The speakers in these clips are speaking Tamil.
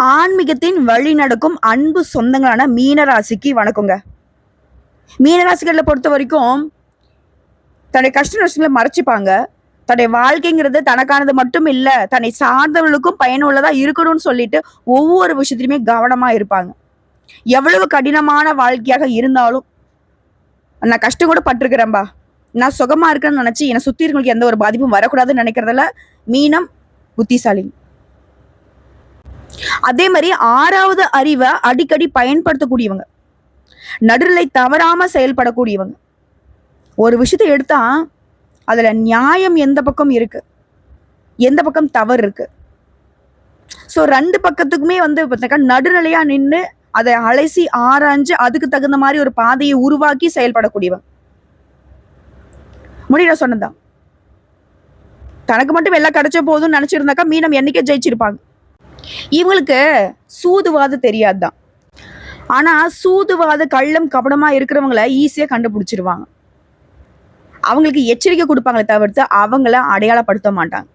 ஆன்மீகத்தின் வழி நடக்கும் அன்பு சொந்தங்களான மீனராசிக்கு வணக்கங்க. மீனராசிகளை பொறுத்த வரைக்கும் தன்னுடைய கஷ்ட நஷ்டங்களை மறைச்சிப்பாங்க. தன்னுடைய வாழ்க்கைங்கிறது தனக்கானது மட்டும் இல்ல, தன்னை சார்ந்தவர்களுக்கும் பயனுள்ளதா இருக்கணும்னு சொல்லிட்டு ஒவ்வொரு விஷயத்திலுமே கவனமா இருப்பாங்க. எவ்வளவு கடினமான வாழ்க்கையாக இருந்தாலும், நான் கஷ்டம் கூட பட்டிருக்கிறேன்பா, நான் சுகமா இருக்கேன்னு நினைச்சு என்னை சுத்தி இருக்கவங்களுக்கு எந்த ஒரு பாதிப்பும் வரக்கூடாதுன்னு நினைக்கிறதுல மீனம் புத்திசாலி. அதே மாதிரி 6வது அறிவை அடிக்கடி பயன்படுத்தக்கூடியவங்க, நடுநிலை தவறாம செயல்படக்கூடியவங்க. ஒரு விஷயத்தை எடுத்தா அதுல நியாயம் எந்த பக்கம் இருக்கு, எந்த பக்கம் தவறு இருக்கு, ஸோ 2 பக்கத்துக்குமே நடுநிலையா நின்று அதை அலசி ஆராய்ஞ்சு அதுக்கு தகுந்த மாதிரி ஒரு பாதையை உருவாக்கி செயல்படக்கூடியவங்க. முடியல சொன்னதான். தனக்கு மட்டும் எல்லாம் கிடைச்ச போதும்னு நினைச்சிருந்தாக்கா மீனம் என்னைக்கே ஜெயிச்சிருப்பாங்க. இவங்களுக்கு சூதுவாது தெரியாதுதான். ஆனா சூதுவாத கள்ளம் கபடமா இருக்கிறவங்கள ஈஸியா கண்டுபிடிச்சிருவாங்க. அவங்களுக்கு எச்சரிக்கை கொடுப்பாங்களே தவிர்த்து அவங்கள அடையாளப்படுத்த மாட்டாங்க.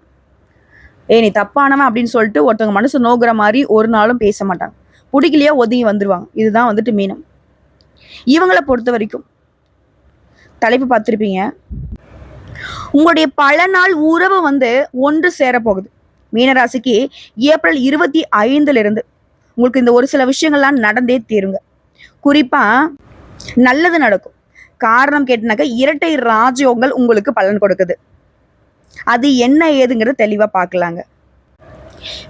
நீ தப்பானவன் அப்படின்னு சொல்லிட்டு ஒருத்தவங்க மனசு நோக்குற மாதிரி ஒரு நாளும் பேச மாட்டாங்க. பிடிக்கலையா ஒதுங்கி வந்துருவாங்க. இதுதான் மீனம். இவங்களை பொறுத்த வரைக்கும் தலைப்பு பார்த்துருப்பீங்க, உங்களுடைய பல நாள் உறவு ஒன்று சேர போகுது. மீனராசிக்கு ஏப்ரல் 25 உங்களுக்கு இந்த ஒரு சில விஷயங்கள்லாம் நடந்தே தீருங்க. குறிப்பா நல்லது நடக்கும். காரணம் கேட்டினாக்க இரட்டை ராஜயோகங்கள் உங்களுக்கு பலன் கொடுக்குது. அது என்ன ஏதுங்கிறது தெளிவா பார்க்கலாங்க.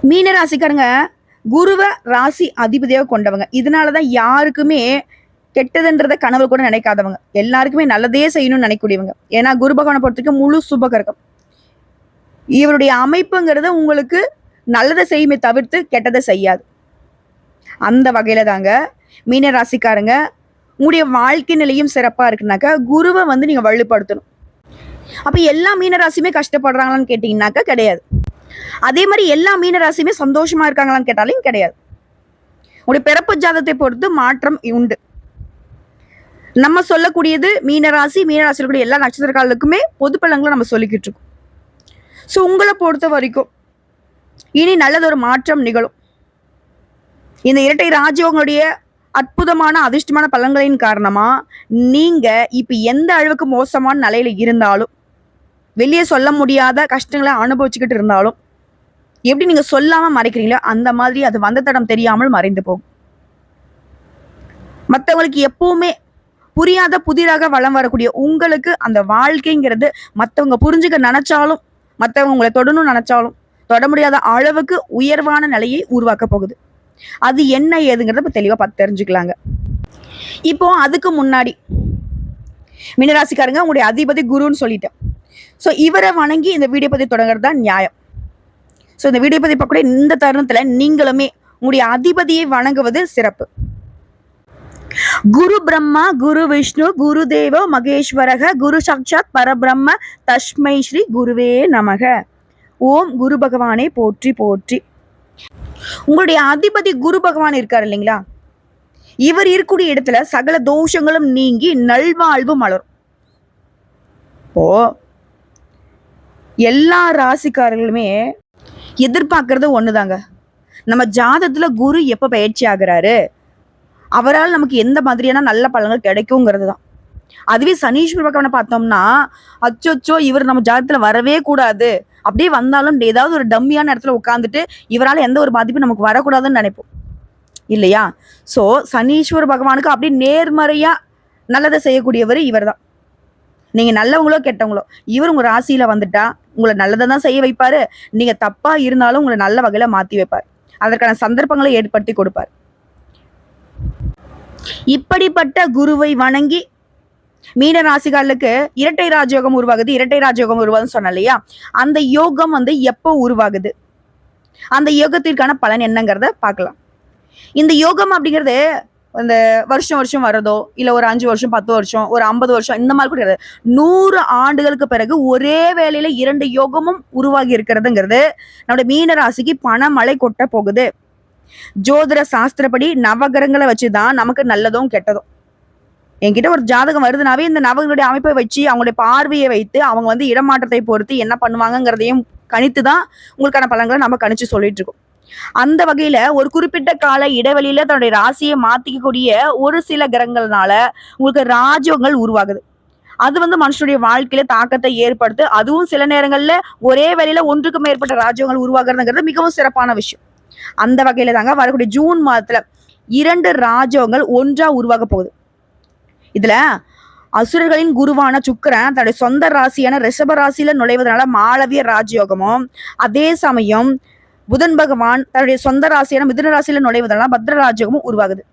மீனராசிக்காரங்க குருவ ராசி அதிபதியாக கொண்டவங்க. இதனாலதான் யாருக்குமே கெட்டதுன்றத கனவு கூட நினைக்காதவங்க, எல்லாருக்குமே நல்லதே செய்யணும்னு நினைக்கக்கூடியவங்க. ஏன்னா குரு பகவானை பொறுத்தவரைக்கும் முழு சுபகரகம். இவருடைய அமைப்புங்கிறது உங்களுக்கு நல்லதை செய்யுமே தவிர்த்து கெட்டதை செய்யாது. அந்த வகையில தாங்க மீனராசிக்காரங்க உங்களுடைய வாழ்க்கை நிலையும் சிறப்பா இருக்குனாக்கா குருவை நீங்க வலுப்படுத்தணும். அப்ப எல்லா மீனராசியுமே கஷ்டப்படுறாங்களான்னு கேட்டீங்கன்னாக்கா கிடையாது. அதே மாதிரி எல்லா மீனராசியுமே சந்தோஷமா இருக்காங்களான்னு கேட்டாலும் கிடையாது. உங்களுடைய பிறப்பு ஜாதத்தை பொறுத்து மாற்றம் உண்டு. நம்ம சொல்லக்கூடியது மீனராசியில் கூடிய எல்லா நட்சத்திரக்காரர்களுக்குமே பொது பலன்களை நம்ம சொல்லிக்கிட்டு இருக்கோம். ஸோ உங்களை பொறுத்த வரைக்கும் இனி நல்லதொரு மாற்றம் நிகழும். இந்த இரட்டை ராஜயோகங்களுடைய அற்புதமான அதிர்ஷ்டமான பலன்களின் காரணமா நீங்க இப்ப எந்த அளவுக்கு மோசமான நிலையில இருந்தாலும், வெளியே சொல்ல முடியாத கஷ்டங்களை அனுபவிச்சுக்கிட்டு இருந்தாலும், எப்படி நீங்க சொல்லாம மறைக்கிறீங்களோ அந்த மாதிரி அது வந்த தடம் தெரியாமல் மறைந்து போகும். மற்றவங்களுக்கு எப்பவுமே புரியாத புதிராக வளம் வரக்கூடிய உங்களுக்கு அந்த வாழ்க்கைங்கிறது மற்றவங்க புரிஞ்சுக்க நினைச்சாலும், மற்றவங்க உங்களை தொடணும்னு நினைச்சாலும் தொட முடியாத அளவுக்கு உயர்வான நிலையை உருவாக்க போகுது. அது என்ன ஏதுங்கிறத இப்போ தெளிவாக பார்த்து தெரிஞ்சுக்கலாங்க. இப்போ அதுக்கு முன்னாடி மீனராசிக்காரங்க உங்களுடைய அதிபதி குருன்னு சொல்லிட்டேன். ஸோ இவரை வணங்கி இந்த வீடியோ பற்றி தொடங்குறது தான் நியாயம். ஸோ இந்த வீடியோ பற்றி பார்க்கக்கூடிய இந்த தருணத்தில் நீங்களுமே உங்களுடைய அதிபதியை வணங்குவது சிறப்பு. குரு பிரம்மா குரு விஷ்ணு குரு தேவோ மகேஸ்வரக குரு சாட்சாத் பரபிரம்ம தஸ்மை ஸ்ரீ குருவே நமக. ஓம் குரு பகவானே போற்றி போற்றி. உங்களுடைய அதிபதி குரு பகவான் இருக்காரு இல்லைங்களா, இவர் இருக்கக்கூடிய இடத்துல சகல தோஷங்களும் நீங்கி நல்வாழ்வு மலரும். இப்போ எல்லா ராசிக்காரர்களுமே எதிர்பார்க்கறது ஒண்ணுதாங்க, நம்ம ஜாதத்துல குரு எப்ப பயிற்சி ஆகுறாரு, அவரால் நமக்கு எந்த மாதிரியான நல்ல பலன்கள் கிடைக்குங்கிறது தான். அதுவே சனீஸ்வர பகவானை பார்த்தோம்னா, அச்சோச்சோ இவர் நம்ம ஜாதகத்துல வரவே கூடாது, அப்படியே வந்தாலும் ஏதாவது ஒரு டம்மியான இடத்துல உட்காந்துட்டு இவரால் எந்த ஒரு பாதிப்பும் நமக்கு வரக்கூடாதுன்னு நினைப்போம் இல்லையா. ஸோ சனீஸ்வர பகவானுக்கு அப்படியே நேர்மறையா நல்லதை செய்யக்கூடியவர் இவர் தான். நீங்க நல்லவங்களோ கெட்டவங்களோ இவர் உங்க ராசியில வந்துட்டா உங்களை நல்லதை தான் செய்ய வைப்பாரு. நீங்க தப்பா இருந்தாலும் உங்களை நல்ல வகையில மாத்தி வைப்பார். அதற்கான சந்தர்ப்பங்களை ஏற்படுத்தி கொடுப்பார். இப்படிப்பட்ட குருவை வணங்கி மீன ராசிகளுக்கு இரட்டை ராஜயோகம் உருவாகுது. இரட்டை ராஜயோகம் உருவாகுதுன்னு சொன்ன இல்லையா, அந்த யோகம் எப்போ உருவாகுது, அந்த யோகத்திற்கான பலன் என்னங்கிறத பார்க்கலாம். இந்த யோகம் அப்படிங்கிறது அந்த வருஷம் வருஷம் வரதோ இல்ல ஒரு 5 வருஷம் 10 வருஷம் ஒரு 50 வருஷம் இந்த மாதிரி கூட 100 ஆண்டுகளுக்கு பிறகு ஒரே வேளையில 2 யோகமும் உருவாகி இருக்கிறதுங்கிறது நம்முடைய மீன ராசிக்கு பணமழை கொட்ட போகுது. ஜோதிட சாஸ்திரப்படி நவகிரகங்களை வச்சுதான் நமக்கு நல்லதும் கெட்டதும். என்கிட்ட ஒரு ஜாதகம் வருதுனாவே இந்த நவங்களுடைய அமைப்பை வச்சு அவங்களுடைய பார்வையை வைத்து அவங்க இடமாற்றத்தை பொறுத்து என்ன பண்ணுவாங்கிறதையும் கணித்து தான் உங்களுக்கான பலன்களை நம்ம கணிச்சு சொல்லிட்டு இருக்கோம். அந்த வகையில ஒரு குறிப்பிட்ட கால இடைவெளியில தன்னுடைய ராசியை மாத்திக்கக்கூடிய ஒரு சில கிரகங்கள்னால உங்களுக்கு ராஜயோகங்கள் உருவாகுது. அது மனுஷனுடைய வாழ்க்கையில தாக்கத்தை ஏற்படுத்து. அதுவும் சில நேரங்கள்ல ஒரே வேளையில ஒன்றுக்கு மேற்பட்ட ராஜயோகங்கள் உருவாகுறதுங்கிறது மிகவும் சிறப்பான விஷயம். அந்த வகையில தாங்க வரக்கூடிய ஜூன் மாதத்துல 2 ராஜயோகங்கள் ஒன்றா உருவாக போகுது. இதுல அசுரர்களின் குருவான சுக்கிரன் தன்னுடைய சொந்த ராசியான ரிஷப ராசியில நுழைவதனால மாளவிய ராஜயோகமும், அதே சமயம் புதன் பகவான் தன்னுடைய சொந்த ராசியான மிதுன ராசியில நுழைவதனால பத்ர ராஜயோகமும் உருவாகுது.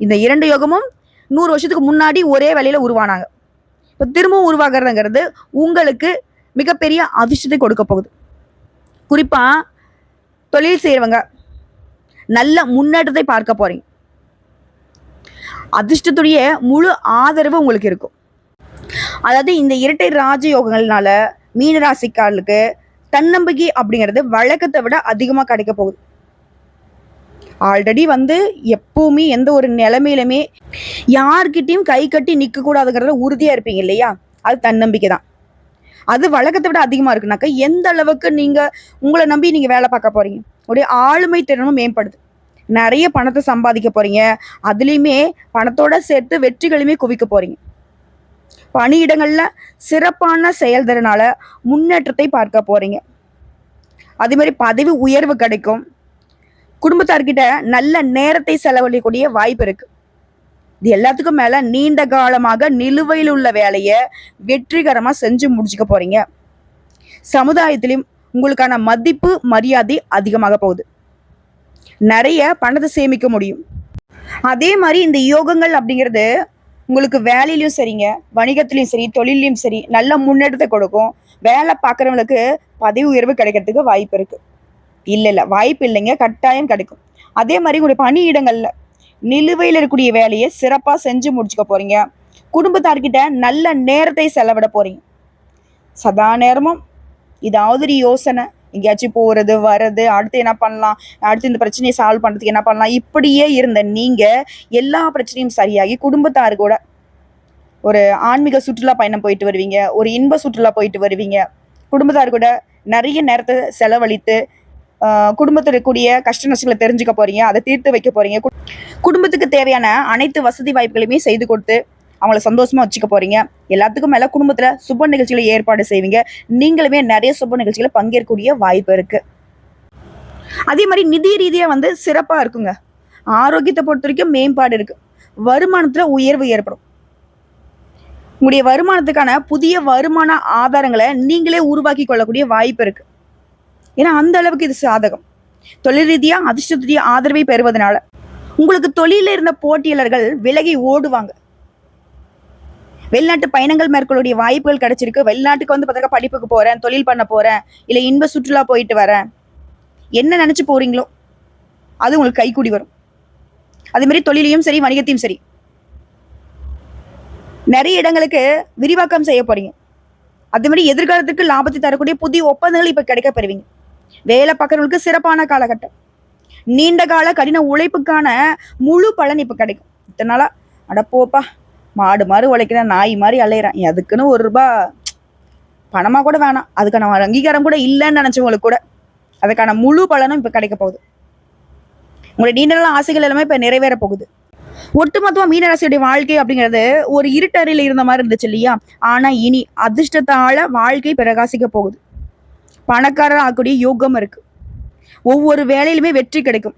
இந்த 2 யோகமும் 100 வருஷத்துக்கு முன்னாடி ஒரே வேளையில உருவானாங்க. இப்போ திரும்பவும் உருவாகிறதுங்கிறது உங்களுக்கு மிகப்பெரிய அதிர்ஷ்டத்தை கொடுக்க போகுது. குறிப்பா தொழில் செய்யறவங்க நல்ல முன்னேற்றத்தை பார்க்க போறீங்க. அதிர்ஷ்டத்துடைய முழு ஆதரவு உங்களுக்கு இருக்கும். அதாவது இந்த இரட்டை ராஜயோகங்கள்னால மீனராசிக்காரர்களுக்கு தன்னம்பிக்கை அப்படிங்கிறது வழக்கத்தை விட அதிகமா கிடைக்க போகுது. ஆல்ரெடி எப்பவுமே எந்த ஒரு நிலைமையிலுமே யார்கிட்டையும் கை கட்டி நிக்க கூடாதுங்கிறத உறுதியா இருப்பீங்க இல்லையா? அது தன்னம்பிக்கை தான். அது வழக்கத்தை விட அதிகமா இருக்குனாக்கா எந்த அளவுக்கு நீங்க உங்களை நம்பி நீங்க வேலை பார்க்க போறீங்க. உடைய ஆளுமை திறனும் மேம்படுது. நிறைய பணத்தை சம்பாதிக்க போறீங்க. அதுலயுமே பணத்தோட சேர்த்து வெற்றிகளுமே குவிக்க போறீங்க. பணியிடங்கள்ல சிறப்பான செயல்திறனால முன்னேற்றத்தை பார்க்க போறீங்க. அதே மாதிரி பதவி உயர்வு கிடைக்கும். குடும்பத்தார்கிட்ட நல்ல நேரத்தை செலவழிக்கக்கூடிய வாய்ப்பு இருக்கு. இது எல்லாத்துக்கும் மேல நீண்ட காலமாக நிலுவையில் உள்ள வேலையை வெற்றிகரமா செஞ்சு முடிச்சுக்க போறீங்க. சமுதாயத்திலும் உங்களுக்கான மதிப்பு மரியாதை அதிகமாக போகுது. நிறைய பணத்தை சேமிக்க முடியும். அதே மாதிரி இந்த யோகங்கள் அப்படிங்கிறது உங்களுக்கு வேலையிலையும் சரிங்க, வணிகத்திலையும் சரி, தொழிலையும் சரி நல்ல முன்னேற்றத்தை கொடுக்கும். வேலை பார்க்குறவங்களுக்கு பதவி உயர்வு கிடைக்கிறதுக்கு வாய்ப்பு இருக்கு. இல்லை வாய்ப்பு இல்லைங்க, கட்டாயம் கிடைக்கும். அதே மாதிரி உங்களுடைய பணியிடங்கள்ல நிலுவையில் இருக்கக்கூடிய வேலையை சிறப்பாக செஞ்சு முடிச்சுக்க போறீங்க. குடும்பத்தார்கிட்ட நல்ல நேரத்தை செலவிட போறீங்க. சதா நேரமும் ஏதாவது ஒரு யோசனை, எங்கேயாச்சும் போறது வர்றது, அடுத்து என்ன பண்ணலாம், அடுத்து இந்த பிரச்சனையை சால்வ் பண்றதுக்கு என்ன பண்ணலாம், இப்படியே இருந்த நீங்க எல்லா பிரச்சனையும் சரியாகி குடும்பத்தாரு கூட ஒரு ஆன்மீக சுற்றுலா பயணம் போயிட்டு வருவீங்க, ஒரு இன்ப சுற்றுலா போயிட்டு வருவீங்க. குடும்பத்தாரு கூட நிறைய நேரத்தை செலவழித்து குடும்பத்தில் இருக்கக்கூடிய கஷ்ட நஷ்டங்களை தெரிஞ்சுக்க போறீங்க, அதை தீர்த்து வைக்க போறீங்க. குடும்பத்துக்கு தேவையான அனைத்து வசதி வாய்ப்புகளையுமே செய்து கொடுத்து அவங்கள சந்தோஷமா வச்சுக்க போறீங்க. எல்லாத்துக்கும் மேல குடும்பத்துல சுப நிகழ்ச்சிகளை ஏற்பாடு செய்வீங்க. நீங்களுமே நிறைய சுப நிகழ்ச்சிகளை பங்கேற்கக்கூடிய வாய்ப்பு இருக்கு. அதே மாதிரி நிதி ரீதியா சிறப்பா இருக்குங்க. ஆரோக்கியத்தை பொறுத்த வரைக்கும் மேம்பாடு இருக்கு. வருமானத்துல உயர்வு ஏற்படும். உங்களுடைய வருமானத்துக்கான புதிய வருமான ஆதாரங்களை நீங்களே உருவாக்கி கொள்ளக்கூடிய வாய்ப்பு இருக்கு. ஏன்னா அந்த அளவுக்கு இது சாதகம். தொழில் ரீதியா அதிர்ஷ்டத்துடைய ஆதரவை பெறுவதனால உங்களுக்கு தொழில இருந்த போட்டியாளர்கள் விலகி ஓடுவாங்க. வெளிநாட்டு பயணங்கள் மேற்கொள்ளக்கூடிய வாய்ப்புகள் கிடைச்சிருக்கு. வெளிநாட்டுக்கு பார்த்தா படிப்புக்கு போறேன், தொழில் பண்ண போறேன், இல்லை இன்ப சுற்றுலா போயிட்டு வரேன், என்ன நினைச்சு போறீங்களோ அது உங்களுக்கு கைக்கூடி வரும். அதே மாதிரி தொழிலையும் சரி, வணிகத்தையும் சரி நிறைய இடங்களுக்கு விரிவாக்கம் செய்ய போறீங்க. அதே மாதிரி எதிர்காலத்துக்கு லாபத்தை தரக்கூடிய புதிய ஒப்பந்தங்கள் இப்ப கிடைக்க பெறுவீங்க. வேலை பார்க்கறவங்களுக்கு சிறப்பான காலகட்டம். நீண்ட கால கடின உழைப்புக்கான முழு பலன் இப்ப கிடைக்கும். இத்தனால அடப்போப்பா, மாடு மாதிரி உழைக்கிறேன், நாய் மாதிரி அலையிறேன், அதுக்குன்னு ₹1 பணமா கூட வேணாம், அதுக்கான அங்கீகாரம் கூட இல்லைன்னு நினைச்சவங்களுக்கு கூட அதுக்கான முழு பலனும் இப்ப கிடைக்க போகுது. உங்களுடைய நீண்ட நாள் ஆசைகள் எல்லாமே இப்ப நிறைவேற போகுது. ஒட்டுமொத்தமா மீனராசியுடைய வாழ்க்கை அப்படிங்கிறது ஒரு இருட்டறையில இருந்த மாதிரி இருந்துச்சு இல்லையா? ஆனா இனி அதிர்ஷ்டத்தால வாழ்க்கை பிரகாசிக்க போகுது. பணக்காரர் ஆகக்கூடிய யோகம் இருக்கு. ஒவ்வொரு வேலையிலுமே வெற்றி கிடைக்கும்.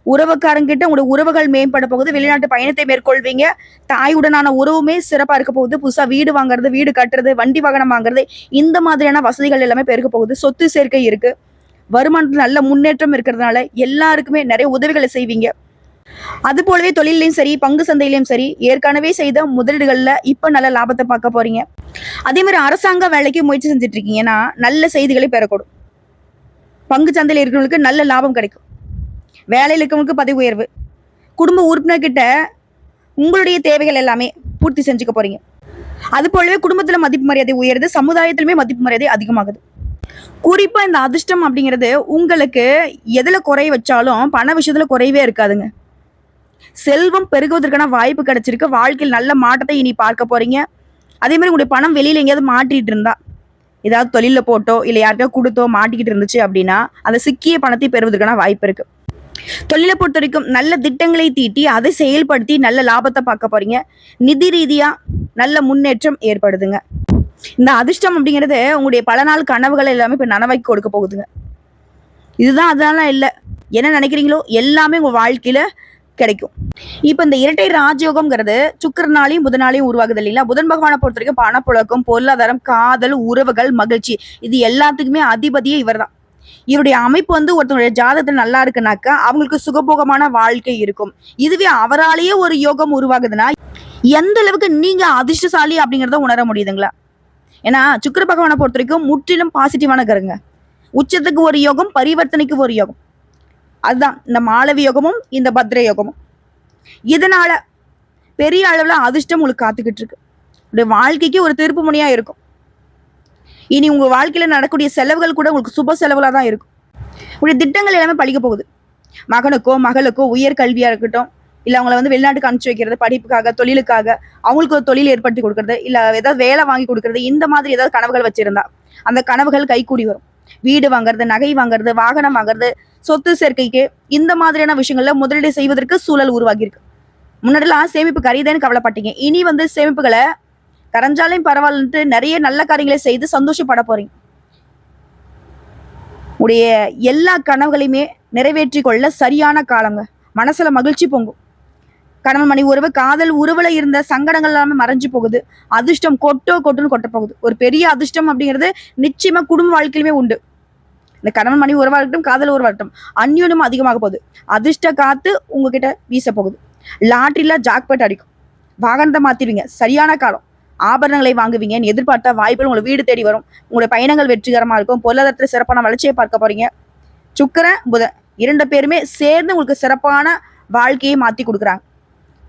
உறவுக்காரங்கிட்ட உங்களோட உறவுகள் மேம்பட போகுது. வெளிநாட்டு பயணத்தை மேற்கொள்வீங்க. தாயுடனான உறவுமே சிறப்பா இருக்க போகுது. புதுசா வீடு வாங்குறது, வீடு கட்டுறது, வண்டி வாகனம் வாங்குறது, இந்த மாதிரியான வசதிகள் எல்லாமே பெருக்க போகுது. சொத்து சேர்க்கை இருக்கு. வருமானத்துல நல்ல முன்னேற்றம் இருக்கிறதுனால எல்லாருக்குமே நிறைய உதவிகளை செய்வீங்க. அது போலவே தொழிலையும் சரி, பங்கு சந்தையிலையும் சரி, ஏற்கனவே செய்த முதலீடுகள்ல இப்ப நல்ல லாபத்தை பார்க்க போறீங்க. அதே மாதிரி அரசாங்க வேலைக்கு முயற்சி செஞ்சுட்டு இருக்கீங்கன்னா நல்ல செய்திகளை பெறக்கூடும். பங்கு சந்தையில் இருக்கிறவங்களுக்கு நல்ல லாபம் கிடைக்கும். வேலையில் இருக்கவங்களுக்கு பதவி உயர்வு. குடும்ப உறுப்பினர்கிட்ட உங்களுடைய தேவைகள் எல்லாமே பூர்த்தி செஞ்சுக்க போறீங்க. அது போலவே குடும்பத்துல மதிப்பு மரியாதை உயருது. சமுதாயத்திலுமே மதிப்பு மரியாதை அதிகமாகுது. குறிப்பா இந்த அதிர்ஷ்டம் அப்படிங்கிறது உங்களுக்கு எதுல குறைய வச்சாலும் பண விஷயத்துல குறையவே இருக்காதுங்க. செல்வம் பெருகுவதற்கான வாய்ப்பு கிடைச்சிருக்கு. வாழ்க்கையில் நல்ல மாற்றத்தை இனி பார்க்க போறீங்க. அதே மாதிரி உங்களுடைய பணம் வெளியில எங்கேயாவது மாட்டிட்டு இருந்தா ஏதாவது தொழில போட்டோ இல்லை யாருக்கா கொடுத்தோ மாட்டிக்கிட்டு இருந்துச்சு அப்படின்னா அந்த சிக்கிய பணத்தை பெறுவதற்கான வாய்ப்பு இருக்கு. தொழிலை பொறுத்த வரைக்கும் நல்ல திட்டங்களை தீட்டி அதை செயல்படுத்தி நல்ல லாபத்தை பார்க்க போறீங்க. நிதி ரீதியா நல்ல முன்னேற்றம் ஏற்படுதுங்க. இந்த அதிர்ஷ்டம் அப்படிங்கிறது உங்களுடைய பல நாள் கனவுகள் எல்லாமே இப்ப நனவாக்கி கொடுக்க போகுதுங்க. இதுதான் அதெல்லாம் இல்லை, என்ன நினைக்கிறீங்களோ எல்லாமே உங்க வாழ்க்கையில கிடைக்கும். இப்ப இந்த இரட்டை ராஜயோகம்ங்கிறது சுக்கிரனாலையும் புதனாலையும் உருவாகுது இல்லைங்களா? புதன் பகவானை பொறுத்த வரைக்கும் பணப்புழக்கம், பொருளாதாரம், காதல், உறவுகள், மகிழ்ச்சி, இது எல்லாத்துக்குமே அதிபதியே இவர் தான். இவருடைய அமைப்பு ஒருத்தவங்களுடைய ஜாதகத்துல நல்லா இருக்குனாக்கா அவங்களுக்கு சுகபோகமான வாழ்க்கை இருக்கும். இதுவே அவராலேயே ஒரு யோகம் உருவாகுதுன்னா எந்த அளவுக்கு நீங்க அதிர்ஷ்டசாலி அப்படிங்கிறத உணர முடியுதுங்களா? ஏன்னா சுக்கிர பகவானை பொறுத்த வரைக்கும் முற்றிலும் பாசிட்டிவான கிரகங்க. உச்சத்துக்கு ஒரு யோகம், பரிவர்த்தனைக்கு ஒரு யோகம். அதுதான் இந்த மாளவி யோகமும் இந்த பத்ர யோகமும். இதனால பெரிய அளவுல அதிர்ஷ்டம் உங்களுக்கு காத்துக்கிட்டு இருக்கு. உடைய வாழ்க்கைக்கு ஒரு திருப்பு முனையா இருக்கும். இனி உங்க வாழ்க்கையில நடக்கக்கூடிய செலவுகள் கூட உங்களுக்கு சுப செலவுகளா தான் இருக்கும். உடைய திட்டங்கள் எல்லாமே பழிக்க போகுது. மகனுக்கோ மகளுக்கோ உயர் கல்வியா இருக்கட்டும், இல்ல அவங்கள வெளிநாட்டுக்கு அனுப்பிச்சு வைக்கிறது, படிப்புக்காக, தொழிலுக்காக, அவங்களுக்கு ஒரு தொழில் ஏற்படுத்தி கொடுக்கறது, இல்ல ஏதாவது வேலை வாங்கி கொடுக்கறது, இந்த மாதிரி ஏதாவது கனவுகள் வச்சிருந்தா அந்த கனவுகள் கைகூடி வரும். வீடு வாங்குறது, நகை வாங்குறது, வாகனம் வாங்குறது, சொத்து சேர்க்கைக்கு, இந்த மாதிரியான விஷயங்கள்ல முதலீடு செய்வதற்கு சூழல் உருவாகி இருக்கு. முன்னாடிலாம் சேமிப்பு கரையுதேன்னு கவலைப்பட்டீங்க. இனி சேமிப்புகளை கரைஞ்சாலையும் பரவாயில்லன்ட்டு நிறைய நல்ல காரியங்களை செய்து சந்தோஷப்பட போறீங்க. உடைய எல்லா கனவுகளையுமே நிறைவேற்றி கொள்ள சரியான காலங்க. மனசுல மகிழ்ச்சி பொங்கும். கணவன் மனைவி உறவு, காதல் உறவுல இருந்த சங்கடங்கள் எல்லாமே மறைஞ்சு போகுது. அதிர்ஷ்டம் கொட்டுன்னு கொட்ட போகுது. ஒரு பெரிய அதிர்ஷ்டம் அப்படிங்கிறது நிச்சயமா குடும்ப வாழ்க்கையிலுமே உண்டு. இந்த கணவன் மனைவி உறவா இருக்கட்டும், காதல் உறவா இருக்கட்டும், அந்யோன்யம் அதிகமாக போகுது. அதிர்ஷ்ட காத்து உங்ககிட்ட வீச போகுது. லாட்டரியில ஜாக்பாட் அடிக்கும். வாகனத்தை மாத்திடுவீங்க. சரியான காலம். ஆபரணங்களை வாங்குவீங்க. எதிர்பார்த்த வாய்ப்புகள் உங்களை வீடு தேடி வரும். உங்களுடைய பயணங்கள் வெற்றிகரமா இருக்கும். பொருளாதாரத்தில் சிறப்பான வளர்ச்சியை பார்க்க போறீங்க. சுக்கிரன் புதன் 2 பேருமே சேர்ந்து உங்களுக்கு சிறப்பான வாழ்க்கையை மாத்தி கொடுக்குறாங்க.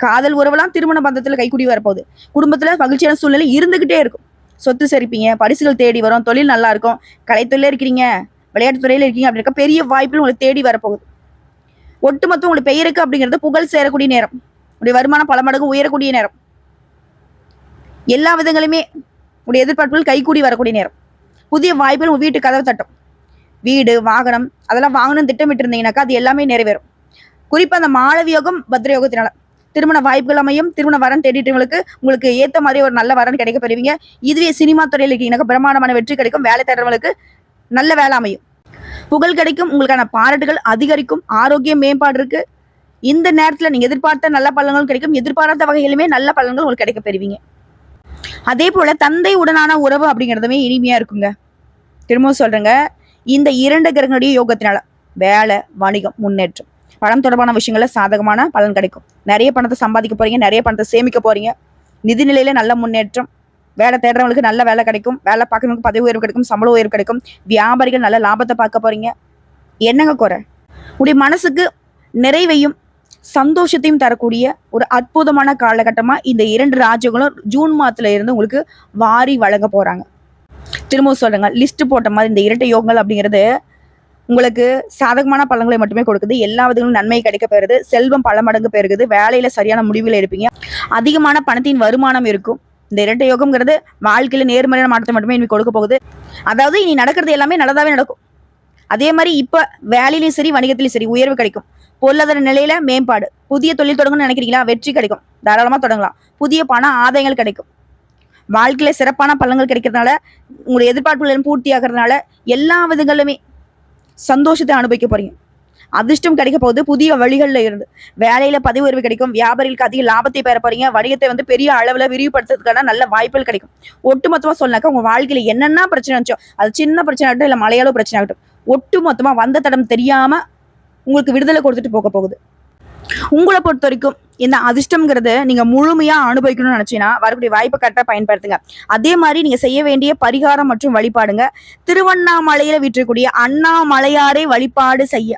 காதல் உறவெல்லாம் திருமண பந்தத்துல கைக்குடி வரப்போகுது. குடும்பத்துல மகிழ்ச்சியான சூழ்நிலை இருந்துகிட்டே இருக்கும். சொத்து சரிப்பீங்க, பரிசுகள் தேடி வரும், தொழில் நல்லா இருக்கும். கலைத்துறையில இருக்கிறீங்க, விளையாட்டு துறையில இருக்கீங்க அப்படி இருக்க பெரிய வாய்ப்புகள் உங்களுக்கு தேடி வரப்போகுது. ஒட்டுமொத்தம் உங்களுக்கு பெயருக்கு அப்படிங்கிறது புகழ் சேரக்கூடிய நேரம். உடைய வருமானம் பல மடங்கு உயரக்கூடிய நேரம். எல்லா விதங்களுமே உடைய எதிர்பார்ப்புகள் கைகூடி வரக்கூடிய நேரம். புதிய வாய்ப்புகள் உங்க வீட்டு கதவு தட்டும். வீடு, வாகனம் அதெல்லாம் வாங்கணும்னு திட்டமிட்டு இருந்தீங்கன்னாக்கா அது எல்லாமே நிறைவேறும். குறிப்பா அந்த மாளவி யோகம், பத்ர யோகத்தினால திருமண வாய்ப்புகள் அமையும். திருமண வரன் தேடிட்டவங்களுக்கு உங்களுக்கு ஏத்த மாதிரி ஒரு நல்ல வரன் கிடைக்க பெறுவீங்க. இதுவே சினிமா துறையில் இருக்கீங்கன்னாக்கா பிரமாண்டமான வெற்றி கிடைக்கும். வேலை தேடுறவங்களுக்கு நல்ல வேலை அமையும். புகழ் கிடைக்கும். உங்களுக்கான பாராட்டுகள் அதிகரிக்கும். ஆரோக்கிய மேம்பாடு இருக்கு. இந்த நேரத்துல நீங்க எதிர்பார்த்த நல்ல பலன்கள் கிடைக்கும். எதிர்பாராத வகையிலுமே நல்ல பலன்கள் உங்களுக்கு கிடைக்க பெறுவீங்க. அதே போல தந்தை உடனான உறவு அப்படிங்கிறதுமே இனிமையா இருக்குங்க. திரும்பவும் சொல்றேங்க, இந்த 2 கிரகங்களுடைய யோகத்தினால வேலை, வணிகம், முன்னேற்றம், பணம் தொடர்பான விஷயங்கள்ல சாதகமான பலன் கிடைக்கும். நிறைய பணத்தை சம்பாதிக்க போறீங்க. நிறைய பணத்தை சேமிக்க போறீங்க. நிதிநிலையில நல்ல முன்னேற்றம். வேலை தேடுறவங்களுக்கு நல்ல வேலை கிடைக்கும். வேலை பார்க்கறவங்களுக்கு பதவி உயர்வு கிடைக்கும். சம்பள உயர்வு கிடைக்கும். வியாபாரிகள் நல்ல லாபத்தை பார்க்க போறீங்க. என்னங்க குறை? உடைய மனசுக்கு நிறைவையும் சந்தோஷத்தையும் தரக்கூடிய ஒரு அற்புதமான காலகட்டமா இந்த 2 ராஜ்யங்களும் ஜூன் மாதத்துல இருந்து உங்களுக்கு வாரி வழங்க போறாங்க. திரும்பவும் சொல்றேங்க, லிஸ்ட் போட்ட மாதிரி இந்த இரட்டை யோகங்கள் அப்படிங்கிறது உங்களுக்கு சாதகமான பலன்களை மட்டுமே கொடுக்குது. எல்லா விதங்களும் நன்மை கிடைக்க பெறுது. செல்வம் பல மடங்கு பெருகுது. வேலையில சரியான முடிவுல இருப்பீங்க. அதிகமான பணத்தின் வருமானம் இருக்கும். இந்த இரட்டை யோகம்ங்கிறது வாழ்க்கையில நேர்மறையான மாற்றத்தை மட்டுமே இனி கொடுக்க போகுது. அதாவது இனி நடக்கிறது எல்லாமே நல்லதாவே நடக்கும். அதே மாதிரி இப்ப வேலையிலையும் சரி, வணிகத்திலையும் சரி உயர்வு கிடைக்கும். பொருளாதார நிலையில மேம்பாடு. புதிய தொழில் தொடங்கணும்னு நினைக்கிறீங்களா? வெற்றி கிடைக்கும். தாராளமா தொடங்கலாம். புதிய பண ஆதாயங்கள் கிடைக்கும். வாழ்க்கையில சிறப்பான பலன்கள் கிடைக்கிறதுனால, உங்களுடைய எதிர்பார்ப்புகள் பூர்த்தி ஆகிறதுனால எல்லா விதங்களுமே சந்தோஷத்தை அனுபவிக்க போறீங்க. அதிர்ஷ்டம் கிடைக்க போகுது. புதிய வழிகள்ல இருந்து வேலையில பதவி உயர்வு கிடைக்கும். வியாபாரிகளுக்கு அதிக லாபத்தை பெற போறீங்க. வணிகத்தை பெரிய அளவுல விரிவுபடுத்துறதுக்கான நல்ல வாய்ப்புகள் கிடைக்கும். ஒட்டுமொத்தமா சொன்னாக்கா உங்க வாழ்க்கையில என்னென்ன பிரச்சனை இருந்துச்சோ, அது சின்ன பிரச்சனை ஆகட்டும், இல்ல மலையாள பிரச்சனை ஆகட்டும், ஒட்டுமொத்தமா வந்த தடம் தெரியாம உங்களுக்கு விடுதலை கொடுத்துட்டு போக போகுது. உங்களை பொறுத்த வரைக்கும் இந்த அதிர்ஷ்டம்ங்கிறது நீங்க முழுமையா அனுபவிக்கணும்னு நினைச்சீங்கன்னா வரக்கூடிய வாய்ப்பை கரெக்டா பயன்படுத்துங்க. அதே மாதிரி நீங்க செய்ய வேண்டிய பரிகாரம் மற்றும் வழிபாடுங்க. திருவண்ணாமலையில வீற்றக்கூடிய அண்ணாமலையாரை வழிபாடு செய்ய.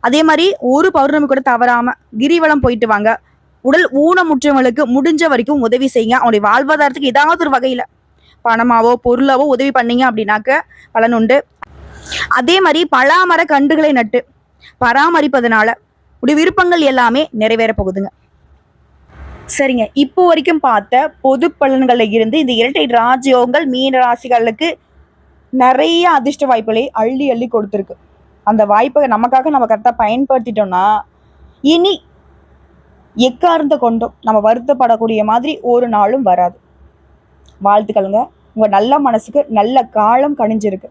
அதே மாதிரி ஒரு பௌர்ணமி கூட தவறாம கிரிவலம் போயிட்டு வாங்க. உடல் ஊனமுற்றவங்களுக்கு முடிஞ்ச வரைக்கும் உதவி செய்யுங்க. அவனுடைய வாழ்வாதாரத்துக்கு ஏதாவது ஒரு வகையில பணமாவோ பொருளாவோ உதவி பண்ணீங்க அப்படின்னாக்க பலன் உண்டு. அதே மாதிரி பலாமர கன்றுகளை நட்டு பராமரிப்பதனால உடைய விருப்பங்கள் எல்லாமே நிறைவேற போகுதுங்க. சரிங்க, இப்போ வரைக்கும் பார்த்த பொது பலன்கள்ல இருந்து இந்த இரட்டை ராஜயோகங்கள் மீன ராசிகளுக்கு நிறைய அதிர்ஷ்ட வாய்ப்புகளை அள்ளி அள்ளி கொடுத்துருக்கு. அந்த வாய்ப்பை நமக்காக நம்ம கரெக்டாக பயன்படுத்திட்டோம்னா இனி எக்காரணத்தை கொண்டும் நம்ம வருத்தப்படக்கூடிய மாதிரி ஒரு நாளும் வராது. வாழ்த்துக்களுங்க. உங்க நல்ல மனசுக்கு நல்ல காலம் கணிஞ்சிருக்கு.